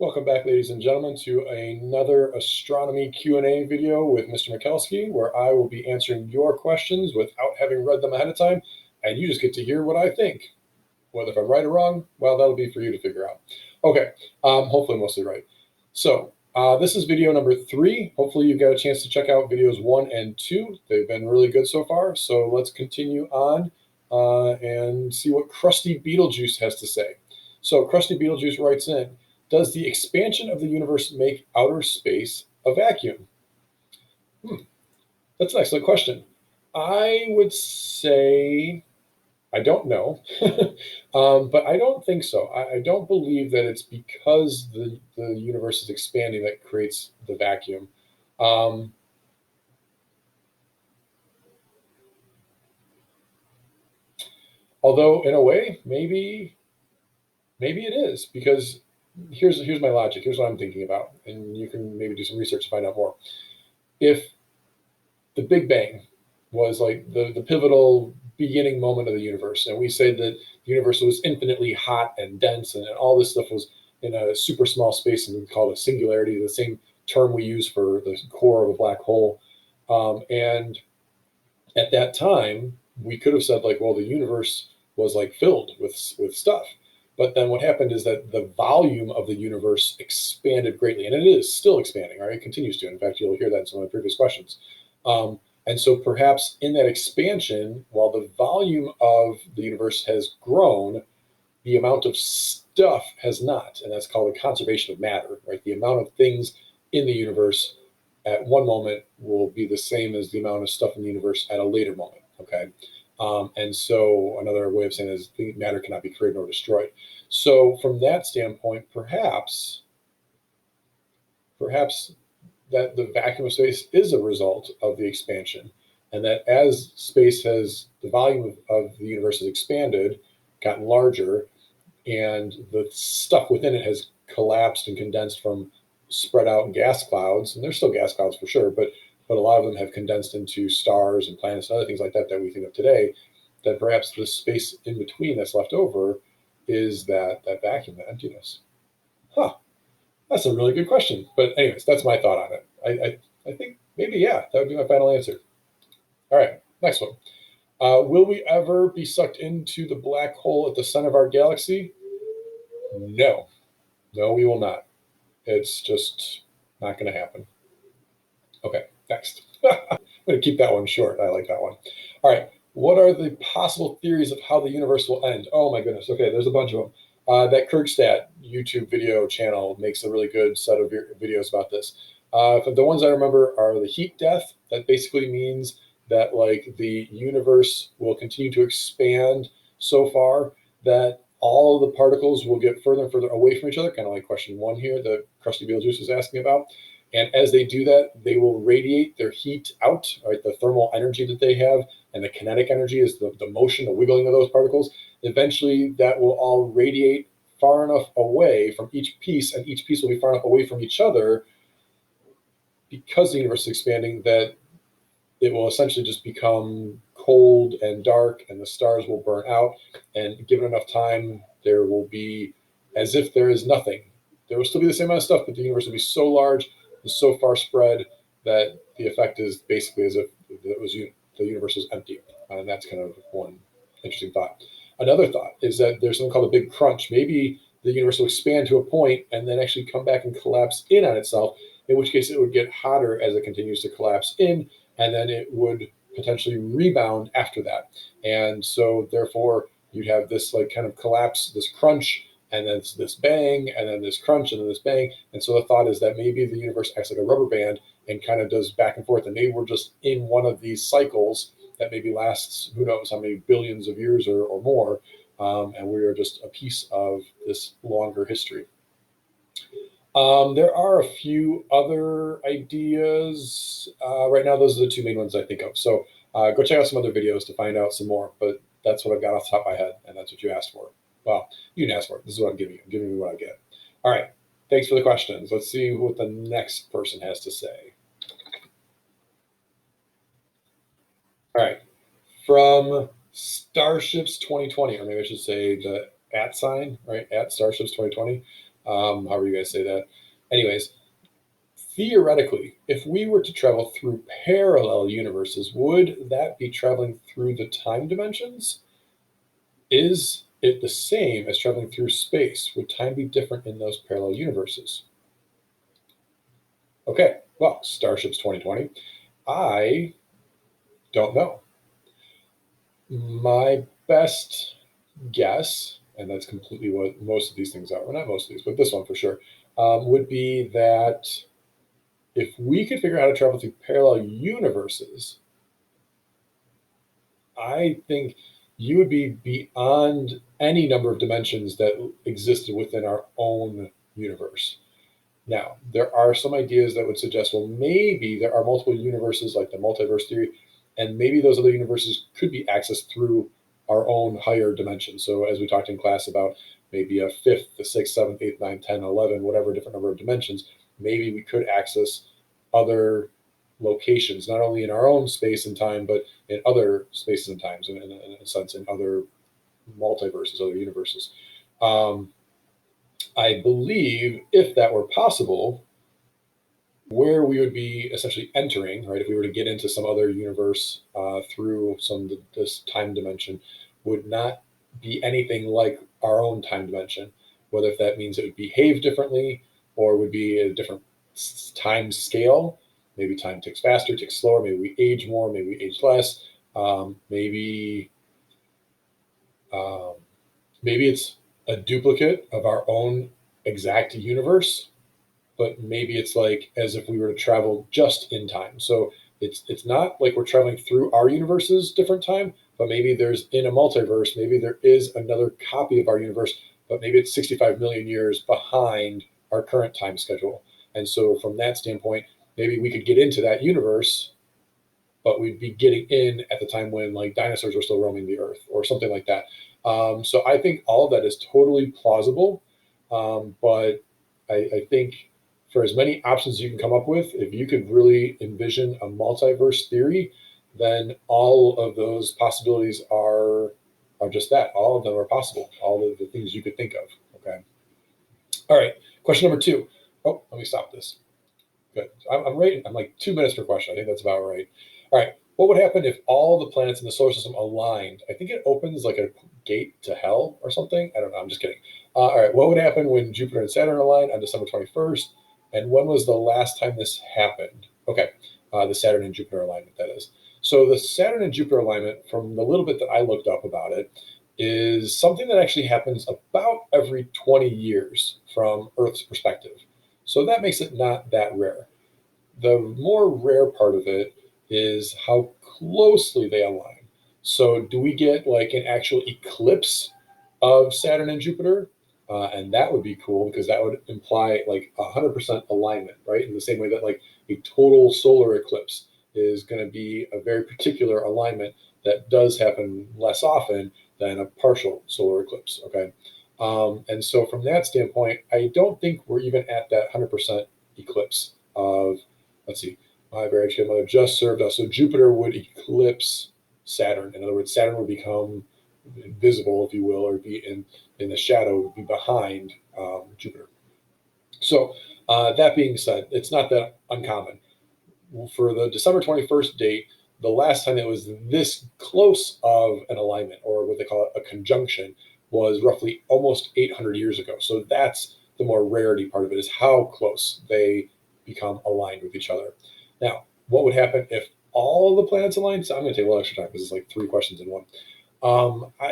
Welcome back, ladies and gentlemen, to another astronomy Q&A video with Mr. Mikulski, where I will be answering your questions without having read them ahead of time, and you just get to hear what I think. Whether if I'm right or wrong, well, that'll be for you to figure out. Okay, hopefully mostly right. So this is video number 3. Hopefully you've got a chance to check out videos 1 and 2. They've been really good so far, so let's continue on and see what Krusty Beetlejuice has to say. So Krusty Beetlejuice writes in, does the expansion of the universe make outer space a vacuum? That's an excellent question. I would say I don't know, but I don't think so. I don't believe that it's because the universe is expanding that creates the vacuum. Although in a way, maybe it is, because here's my logic. Here's what I'm thinking about, and you can maybe do some research to find out more. If the Big Bang was like the pivotal beginning moment of the universe, and we say that the universe was infinitely hot and dense, and all this stuff was in a super small space, and we call it singularity, the same term we use for the core of a black hole. And at that time, we could have said like, well, the universe was like filled with stuff. But then what happened is that the volume of the universe expanded greatly, and it is still expanding, right? It continues to. In fact, you'll hear that in some of the previous questions. And so perhaps in that expansion, while the volume of the universe has grown, the amount of stuff has not. And that's called the conservation of matter, right? The amount of things in the universe at one moment will be the same as the amount of stuff in the universe at a later moment, okay? And so another way of saying it is matter cannot be created nor destroyed. So from that standpoint, perhaps that the vacuum of space is a result of the expansion, and that as space has, the volume of the universe has expanded, gotten larger, and the stuff within it has collapsed and condensed from spread out gas clouds, and there's still gas clouds for sure, but a lot of them have condensed into stars and planets and other things like that that we think of today, that perhaps the space in between that's left over is that vacuum, that emptiness. Huh. That's a really good question. But anyways, that's my thought on it. I think maybe, yeah, that would be my final answer. All right, next one. Will we ever be sucked into the black hole at the center of our galaxy? No. No, we will not. It's just not going to happen. Okay, next. I'm going to keep that one short. I like that one. All right. What are the possible theories of how the universe will end? Oh, my goodness. Okay, there's a bunch of them. That Kirkstat YouTube video channel makes a really good set of videos about this. The ones I remember are the heat death. That basically means that like the universe will continue to expand so far that all of the particles will get further and further away from each other, kind of like question 1 here that Krusty Beetlejuice was asking about. And as they do that, they will radiate their heat out, right? The thermal energy that they have, and the kinetic energy is the motion, the wiggling of those particles. Eventually, that will all radiate far enough away from each piece, and each piece will be far enough away from each other because the universe is expanding, that it will essentially just become cold and dark, and the stars will burn out. And given enough time, there will be as if there is nothing. There will still be the same amount of stuff, but the universe will be so large and so far spread that the effect is basically as if the universe was empty. And that's kind of one interesting thought. Another thought is that there's something called a big crunch. Maybe the universe will expand to a point and then actually come back and collapse in on itself, in which case it would get hotter as it continues to collapse in, and then it would potentially rebound after that. And so therefore you'd have this like kind of collapse, this crunch, and then this bang, and then this crunch, and then this bang. And so the thought is that maybe the universe acts like a rubber band and kind of does back and forth, and maybe we're just in one of these cycles that maybe lasts who knows how many billions of years or more, and we are just a piece of this longer history. There are a few other ideas. Right now, those are the 2 main ones I think of. So go check out some other videos to find out some more, but that's what I've got off the top of my head, and that's what you asked for. Well, you didn't ask for it. This is what I'm giving you. I'm giving you what I get. All right. Thanks for the questions. Let's see what the next person has to say. All right. From Starships 2020, or maybe I should say the @ sign, right? At Starships 2020. however you guys say that. Anyways, theoretically, if we were to travel through parallel universes, would that be traveling through the time dimensions? Is it the same as traveling through space? Would time be different in those parallel universes? Okay, well, Starships 2020. I don't know. My best guess, and that's completely what most of these things are, well, not most of these, but this one for sure, would be that if we could figure out how to travel through parallel universes, I think you would be beyond any number of dimensions that existed within our own universe. Now, there are some ideas that would suggest, well, maybe there are multiple universes like the multiverse theory, and maybe those other universes could be accessed through our own higher dimension. So, as we talked in class about maybe a fifth, a sixth, seventh, eighth, ninth, 10, 11, whatever different number of dimensions, maybe we could access other locations, not only in our own space and time, but in other spaces and times, in a sense, in other multiverses, other universes. Um, I believe if that were possible, where we would be essentially entering, right, if we were to get into some other universe through this time dimension, would not be anything like our own time dimension. Whether if that means it would behave differently or would be a different time scale. Maybe time ticks faster, ticks slower. Maybe we age more. Maybe we age less. Maybe um, maybe it's a duplicate of our own exact universe, but maybe it's like as if we were to travel just in time. So it's not like we're traveling through our universe's different time, but maybe there's in a multiverse, maybe there is another copy of our universe, but maybe it's 65 million years behind our current time schedule. And so from that standpoint, maybe we could get into that universe, but we'd be getting in at the time when like dinosaurs were still roaming the earth or something like that. So I think all of that is totally plausible. But I think for as many options you can come up with, if you could really envision a multiverse theory, then all of those possibilities are just that. All of them are possible. All of the things you could think of. Okay. All right. Question number two. Oh, let me stop this. Good. I'm right. I'm like 2 minutes per question. I think that's about right. All right. What would happen if all the planets in the solar system aligned? I think it opens like a gate to hell or something. I don't know. I'm just kidding. All right. What would happen when Jupiter and Saturn aligned on December 21st? And when was the last time this happened? Okay. The Saturn and Jupiter alignment, that is. So the Saturn and Jupiter alignment, from the little bit that I looked up about it, is something that actually happens about every 20 years from Earth's perspective. So that makes it not that rare. The more rare part of it is how closely they align. So, do we get like an actual eclipse of Saturn and Jupiter? And that would be cool because that would imply like 100% alignment, right? In the same way that like a total solar eclipse is going to be a very particular alignment that does happen less often than a partial solar eclipse, okay? And so, from that standpoint, I don't think we're even at that 100% eclipse of, let's see, my very educated mother just served us. So Jupiter would eclipse Saturn. In other words, Saturn would become invisible, if you will, or be in the shadow, would be behind Jupiter. So that being said, it's not that uncommon. For the December 21st date, the last time it was this close of an alignment, or what they call a conjunction, was roughly almost 800 years ago. So that's the more rarity part of it, is how close they become aligned with each other. Now, what would happen if all the planets aligned? So I'm going to take a little extra time because it's like 3 questions in one.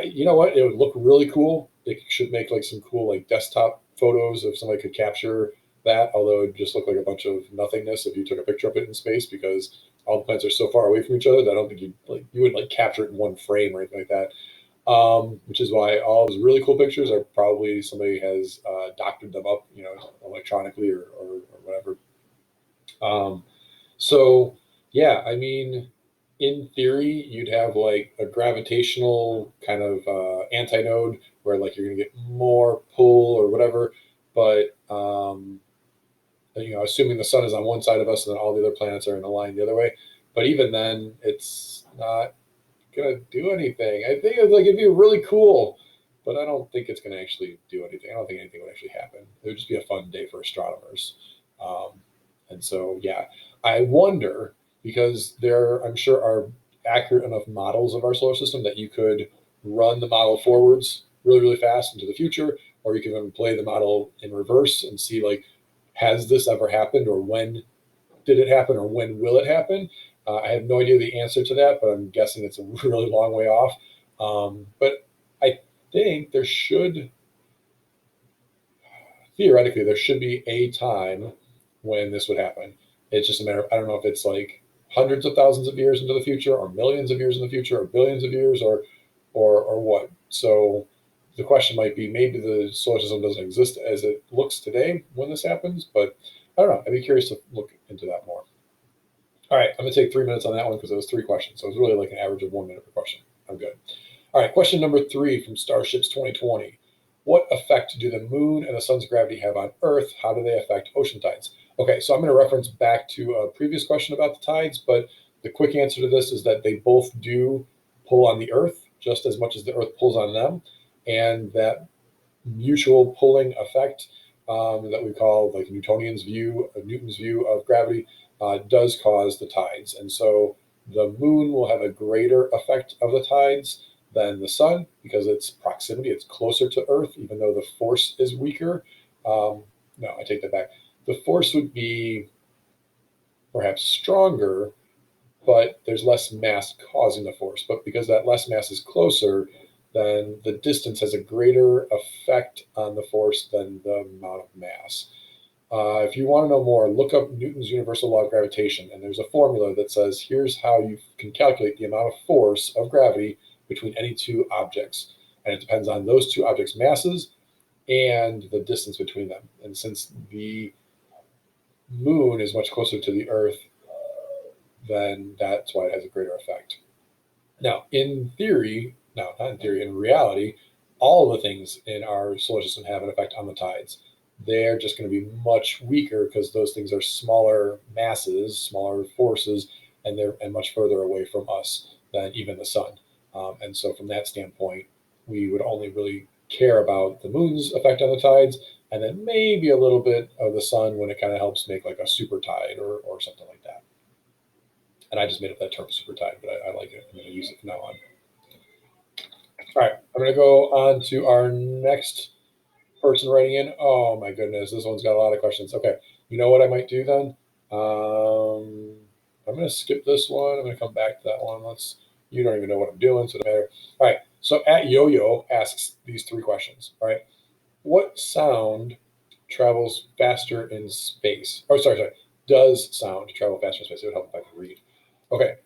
You know what? It would look really cool. It should make like some cool like desktop photos if somebody could capture that. Although it would just look like a bunch of nothingness if you took a picture of it in space because all the planets are so far away from each other that I don't think you would like capture it in one frame or anything like that. Which is why all those really cool pictures are probably somebody has doctored them up, electronically or whatever. Um, so yeah, I mean, in theory, you'd have like a gravitational kind of antinode where like you're going to get more pull or whatever. But assuming the sun is on one side of us and then all the other planets are in a line the other way. But even then, it's not gonna do anything. I think it'd be really cool but I don't think it's going to actually do anything. I don't think anything would actually happen. It would just be a fun day for astronomers. Um, and so, yeah, I wonder because there, I'm sure, are accurate enough models of our solar system that you could run the model forwards really, really fast into the future, or you can even play the model in reverse and see like, has this ever happened, or when did it happen, or when will it happen? I have no idea the answer to that, but I'm guessing it's a really long way off. But I think there should, theoretically, there should be a time when this would happen. It's just a matter of, I don't know if it's like hundreds of thousands of years into the future, or millions of years in the future, or billions of years, or what. So the question might be, maybe the solar system doesn't exist as it looks today when this happens, but I don't know. I'd be curious to look into that more. All right, I'm gonna take 3 minutes on that one because it was three questions. So it was really like an average of 1 minute per question. I'm good. All right, question number 3 from Starships 2020. What effect do the moon and the sun's gravity have on Earth? How do they affect ocean tides? Okay, so I'm going to reference back to a previous question about the tides, but the quick answer to this is that they both do pull on the Earth just as much as the Earth pulls on them, and that mutual pulling effect that we call like Newton's view of gravity, does cause the tides. And so the moon will have a greater effect of the tides than the sun because its proximity, it's closer to Earth, even though the force is weaker. No, I take that back. The force would be perhaps stronger, but there's less mass causing the force. But because that less mass is closer, then the distance has a greater effect on the force than the amount of mass. If you want to know more, look up Newton's universal law of gravitation, and there's a formula that says here's how you can calculate the amount of force of gravity between any two objects. And it depends on those two objects' masses and the distance between them. And since the moon is much closer to the Earth, then that's why it has a greater effect. Now, in theory, no, not in theory, in reality, all the things in our solar system have an effect on the tides. They're just going to be much weaker because those things are smaller masses, smaller forces, and they're much further away from us than even the sun. And so, from that standpoint, we would only really care about the moon's effect on the tides, and then maybe a little bit of the sun when it kind of helps make like a super tide or something like that. And I just made up that term super tide, but I like it. I'm going to use it from now on. All right, I'm going to go on to our next person writing in. Oh my goodness, this one's got a lot of questions. Okay, you know what I might do then? I'm going to skip this one. I'm going to come back to that one. You don't even know what I'm doing, so it doesn't matter. All right, so at Yo-Yo asks these 3 questions. All right, what sound travels faster in space? Oh, sorry. Does sound travel faster in space? It would help if I could read. Okay.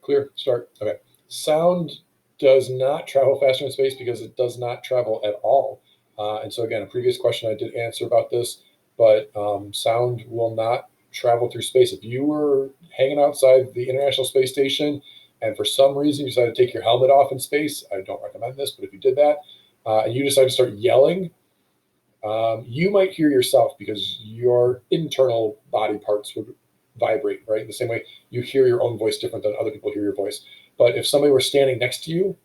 Clear. Start. Okay. Sound does not travel faster in space because it does not travel at all. And so, again, a previous question I did answer about this, but sound will not travel through space. If you were hanging outside the International Space Station and for some reason you decided to take your helmet off in space, I don't recommend this, but if you did that, and you decide to start yelling, you might hear yourself because your internal body parts would vibrate, right? In the same way you hear your own voice different than other people hear your voice. But if somebody were standing next to you,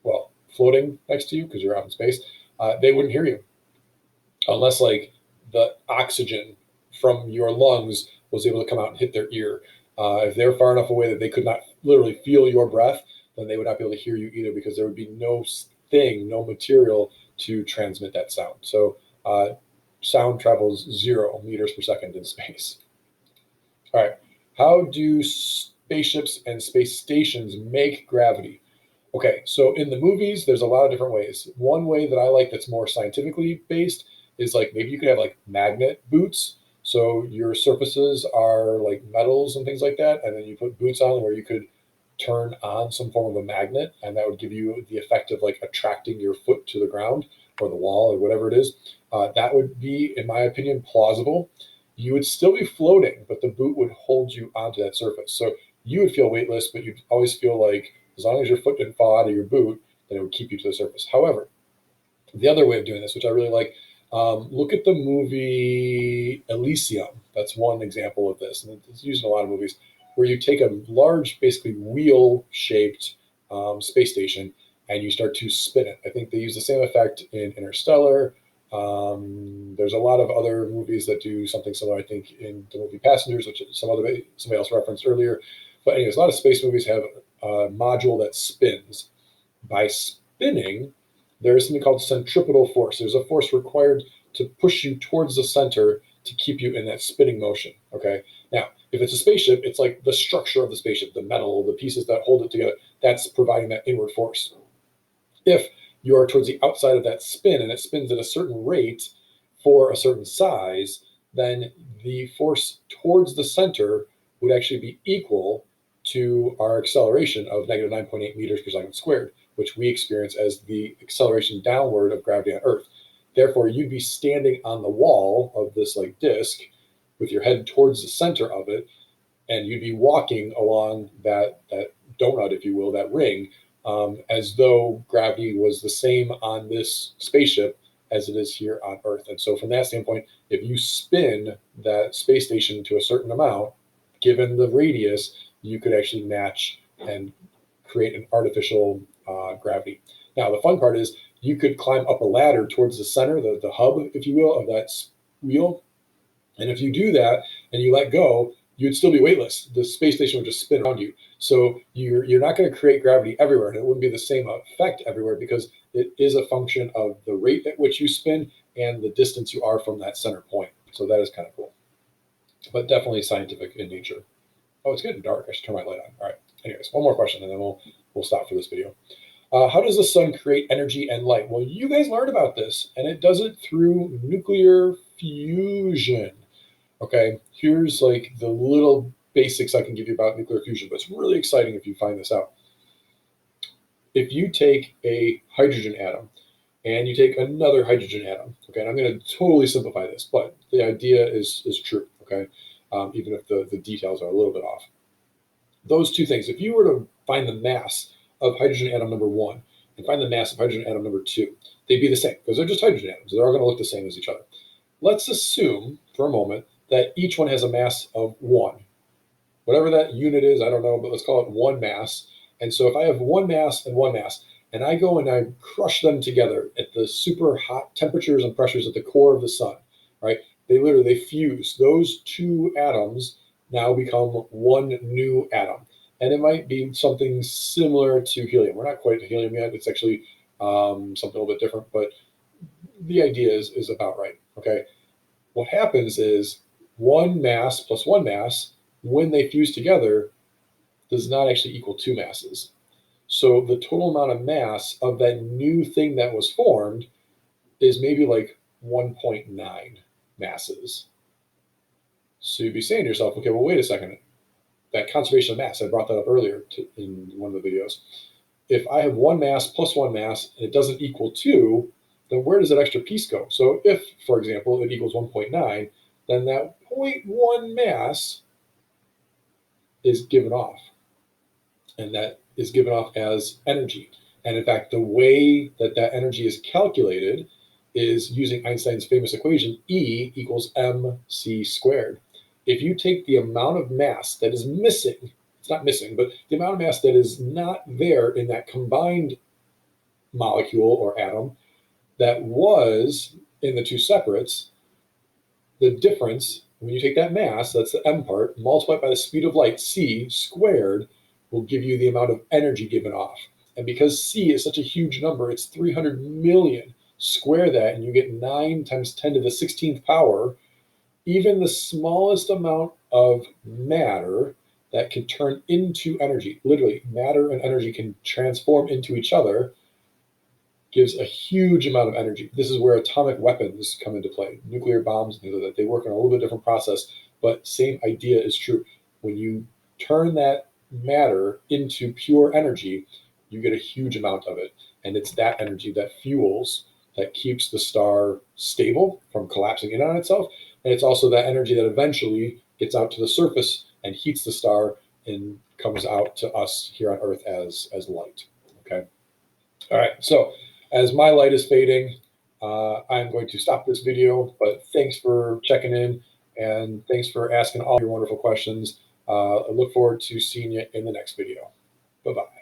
well, floating next to you because you're out in space, they wouldn't hear you unless like the oxygen from your lungs was able to come out and hit their ear. If they're far enough away that they could not literally feel your breath, then they would not be able to hear you either because there would be no material to transmit that sound. So sound travels 0 meters per second in space. All right. How do spaceships and space stations make gravity? Okay, so in the movies, there's a lot of different ways. One way that I like that's more scientifically based is like maybe you could have like magnet boots. So your surfaces are like metals and things like that. And then you put boots on where you could turn on some form of a magnet, and that would give you the effect of like attracting your foot to the ground or the wall or whatever it is. That would be, in my opinion, plausible. You would still be floating, but the boot would hold you onto that surface. So you would feel weightless, but you'd always feel like as long as your foot didn't fall out of your boot, then it would keep you to the surface. However, the other way of doing this, which I really like, look at the movie Elysium. That's one example of this, and it's used in a lot of movies, where you take a large, basically wheel-shaped space station and you start to spin it. I think they use the same effect in Interstellar. There's a lot of other movies that do something similar. I think in the movie Passengers, which somebody else referenced earlier. But anyways, a lot of space movies have a module that spins. By spinning, there is something called centripetal force. There's a force required to push you towards the center to keep you in that spinning motion. Okay. Now, if it's a spaceship, it's like the structure of the spaceship, the metal, the pieces that hold it together. That's providing that inward force. If you are towards the outside of that spin and it spins at a certain rate for a certain size, then the force towards the center would actually be equal to our acceleration of negative 9.8 meters per second squared, which we experience as the acceleration downward of gravity on Earth. Therefore, you'd be standing on the wall of this like disc with your head towards the center of it, and you'd be walking along that donut, if you will, that ring, as though gravity was the same on this spaceship as it is here on Earth. And so, from that standpoint, if you spin that space station to a certain amount, given the radius, you could actually match and create an artificial gravity. Now, the fun part is you could climb up a ladder towards the center, the hub, if you will, of that wheel. And if you do that and you let go, you'd still be weightless. The space station would just spin around you. So you're not going to create gravity everywhere, and it wouldn't be the same effect everywhere because it is a function of the rate at which you spin and the distance you are from that center point. So that is kind of cool, but definitely scientific in nature. Oh, it's getting dark. I should turn my light on. All right. Anyways, one more question, and then we'll stop for this video. How does the sun create energy and light? Well, you guys learned about this, and it does it through nuclear fusion. Okay, here's like the little basics I can give you about nuclear fusion, but it's really exciting if you find this out. If you take a hydrogen atom and you take another hydrogen atom, okay, and I'm going to totally simplify this, but the idea is true, okay, even if the details are a little bit off. Those two things, if you were to find the mass of hydrogen atom number one and find the mass of hydrogen atom number two, they'd be the same because they're just hydrogen atoms. They're all going to look the same as each other. Let's assume for a moment that each one has a mass of one. Whatever that unit is, I don't know, but let's call it one mass. And so if I have one mass, and I go and I crush them together at the super hot temperatures and pressures at the core of the sun, right? They fuse. Those two atoms now become one new atom. And it might be something similar to helium. We're not quite to helium yet. It's actually something a little bit different, but the idea is about right, okay? What happens is one mass plus one mass, when they fuse together, does not actually equal two masses. So the total amount of mass of that new thing that was formed is maybe like 1.9 masses. So you'd be saying to yourself, okay, well, wait a second. That conservation of mass, I brought that up earlier in one of the videos. If I have one mass plus one mass and it doesn't equal two, then where does that extra piece go? So if, for example, it equals 1.9, then that 0.1 mass is given off. And that is given off as energy. And in fact, the way that energy is calculated is using Einstein's famous equation, E equals mc squared. If you take the amount of mass that is missing, it's not missing, but the amount of mass that is not there in that combined molecule or atom that was in the two separates, the difference, when you take that mass, that's the m part, multiplied by the speed of light, c squared, will give you the amount of energy given off. And because c is such a huge number, it's 300 million. Square that, and you get 9 times 10 to the 16th power. Even the smallest amount of matter that can turn into energy, literally, matter and energy can transform into each other, gives a huge amount of energy. This is where atomic weapons come into play. Nuclear bombs, and things like that, they work in a little bit different process, but same idea is true. When you turn that matter into pure energy, you get a huge amount of it. And it's that energy that fuels, that keeps the star stable from collapsing in on itself. And it's also that energy that eventually gets out to the surface and heats the star and comes out to us here on Earth as light. Okay. All right. So as my light is fading, I'm going to stop this video, but thanks for checking in and thanks for asking all your wonderful questions. I look forward to seeing you in the next video. Bye-bye.